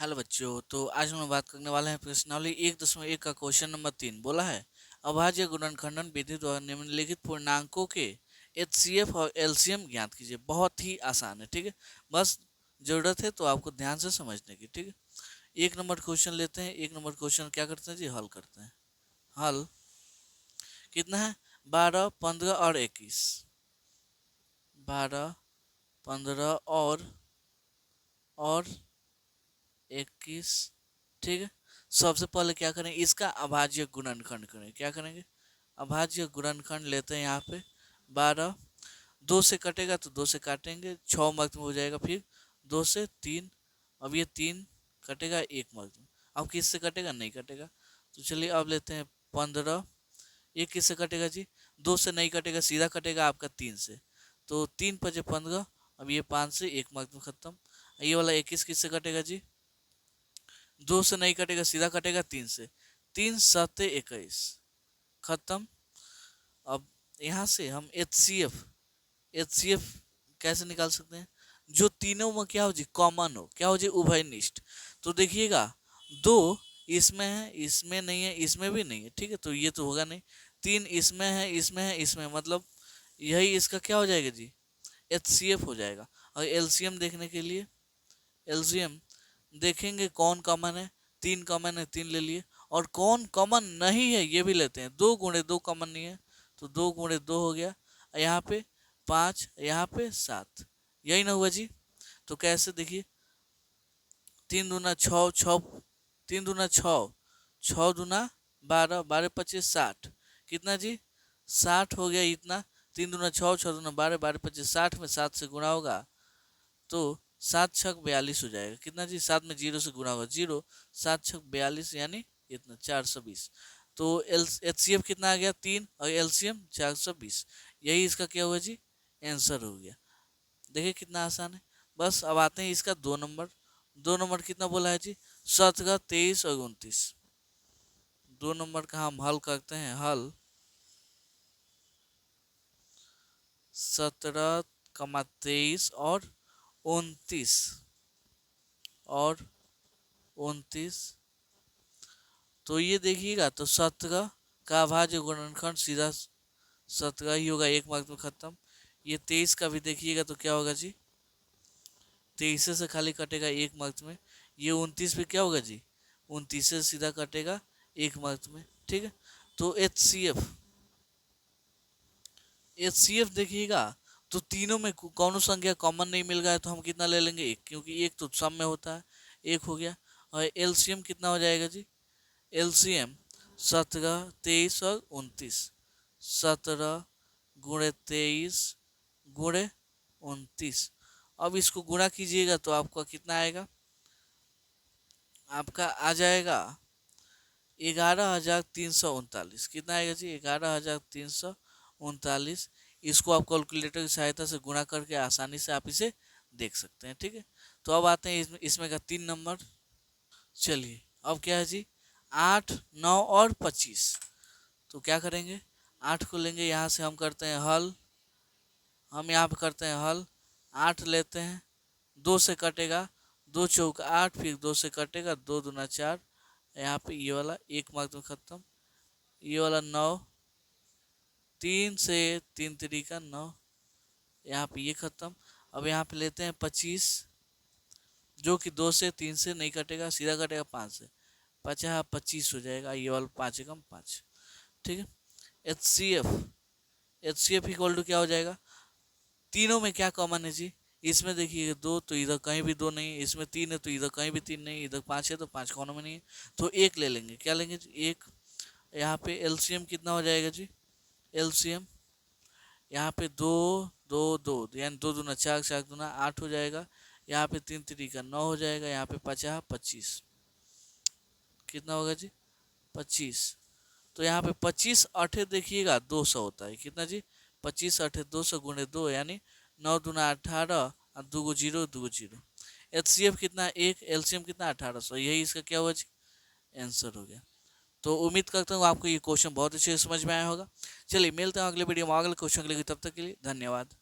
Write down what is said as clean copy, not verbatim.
Hello बच्चों, तो आज हम बात करने वाले हैं प्रश्नावली 1.1 का क्वेश्चन नंबर 3। बोला है अभाज्य गुणनखंडन विधि द्वारा निम्नलिखित पूर्णांकों के एचसीएफ और एलसीएम ज्ञात कीजिए। बहुत ही आसान है, ठीक है। बस जरूरत है तो आपको ध्यान से समझने की, ठीक है। एक नंबर क्वेश्चन लेते हैं। एक नंबर क्वेश्चन क्या करते हैं जी, हल करते हैं। हल कितना है, 12, 15 और 21। 12, 15 और 21, ठीक है। सबसे पहले क्या करें, इसका अभाज्य गुणनखंड करें। क्या करेंगे, अभाज्य गुणनखंड लेते हैं। यहाँ पे 12 2 से कटेगा तो 2 से काटेंगे, 6 मार्क्स में हो जाएगा। फिर 2 से 3, अब ये 3 कटेगा 1 मार्क्स में। अब किससे कटेगा, नहीं कटेगा। तो चलिए अब लेते हैं 15। ये किससे कटेगा जी, 2 से नहीं कटेगा, सीधा कटेगा आपका 3 से। तो 3 5 15, अब ये 5 से 1 मार्क्स में खत्म। ये वाला 21 किससे कटेगा जी, 2 से नहीं कटेगा, सीधा कटेगा 3 से। 3 7 21, खत्म। अब यहाँ से हम एच सी एफ कैसे निकाल सकते हैं, जो तीनों में क्या हो जी, कॉमन हो। क्या हो जी, उभयनिष्ठ। तो देखिएगा, 2 इसमें है, इसमें नहीं है, इसमें भी नहीं है, ठीक है। तो ये तो होगा नहीं। 3 इसमें है, इसमें है, इसमें, मतलब यही इसका क्या हो जाएगा जी, एच हो जाएगा। और एलसीएम देखने के लिए, एलसीएम देखेंगे कौन कॉमन है। 3 कॉमन है, 3 ले लिए। और कौन कॉमन नहीं है ये भी लेते हैं। 2 गुणे 2 कॉमन नहीं है, तो 2 गुणे 2 हो गया। यहाँ पे 5, यहाँ पे 7, यही ना हुआ जी। तो कैसे, देखिए, 3 दूना 6, 6 3 दूना 6, 6 दूना 12, 12 25 60, कितना जी, 60 हो गया इतना। 3 दूना 6, 6 दूना 12, 12 25 60 में 7 से गुणा होगा तो 7 छक 42 हो जाएगा। कितना जी, 7 में 0 से गुणा होगा 0, 7 छक 42 यानी इतना 420। तो एच सी एफ कितना आ गया, 3, और एलसीएम 420। यही इसका क्या हुआ जी, आंसर हो गया। देखिए कितना आसान है। बस अब आते हैं इसका 2 नंबर। 2 नंबर कितना बोला है जी, 17, 23 और 29। 2 नंबर का हम हल करते हैं। हल 17, 23 और 29। तो ये देखिएगा, तो 17 का अभाज्य गुणनखंड सीधा 17 ही होगा, 1 मार्क्स में खत्म। ये 23 का भी देखिएगा तो क्या होगा जी, 23 से खाली कटेगा 1 मार्क्स में। ये 29 पे क्या होगा जी, 29 से सीधा कटेगा 1 मार्क्स में, ठीक है। तो एच सी एफ देखिएगा, तो तीनों में कौन संख्या कॉमन नहीं मिल गया है, तो हम कितना ले लेंगे, 1, क्योंकि 1 तो सम में होता है। 1 हो गया। और एलसीएम कितना हो जाएगा जी, एलसीएम 17, 23 और 29। 17 गुणे 23 गुणे 29। अब इसको गुणा कीजिएगा तो आपका कितना आएगा, आपका आ जाएगा 11,339। कितना आएगा जी, 11,339। इसको आप कैलकुलेटर की सहायता से गुणा करके आसानी से आप इसे देख सकते हैं, ठीक है। तो अब आते हैं इसमें का 3 नंबर। चलिए अब क्या है जी, 8, 9 और 25। तो क्या करेंगे, 8 को लेंगे, यहाँ से हम करते हैं हल। हम यहाँ पे करते हैं हल, 8 लेते हैं, 2 से कटेगा, 2 चौक 8, फिर 2 से कटेगा, 2 दूना 4, यहाँ पे ये वाला 1 मार्क्स में खत्म। ये वाला 9, 3 से 3 तरीका 9, यहाँ पे ये खत्म। अब यहाँ पे लेते हैं 25, जो कि 2 से 3 से नहीं कटेगा, सीधा कटेगा 5 से। 50 25 हो जाएगा, ये वाला 5 एकम 5, ठीक है। H C F equal to क्या हो जाएगा, तीनों में क्या कॉमन है जी, इसमें देखिए 2, तो इधर कहीं भी 2 नहीं है। इसमें 3 है तो इधर कहीं भी 3 नहीं है। इधर 5 है तो 5 कॉमन में नहीं है। तो 1 ले लेंगे। क्या लेंगे जी, 1। यहाँ पे एलसीएम कितना हो जाएगा जी, एलसीएम यहाँ पे 2, 2, 2, यानी 2 दूना 4, 4 दूना 8 हो जाएगा। यहाँ पे 3 तरीका 9 हो जाएगा। यहाँ पे 50 25, कितना होगा जी, 25। तो यहाँ पे 25 8 देखिएगा 200 होता है। कितना जी, 25 8 200 गुणे 2, यानी 9 दूना 18 और 2 zero 2 zero. H C F कितना, 1, एलसीएम कितना 1800। यही इसका क्या हुआ जी, आंसर हो गया। तो उम्मीद करता हूँ आपको ये क्वेश्चन बहुत अच्छे से समझ में आया होगा। चलिए मिलते हैं अगले वीडियो में अगले क्वेश्चन के लिए, तब तक के लिए धन्यवाद।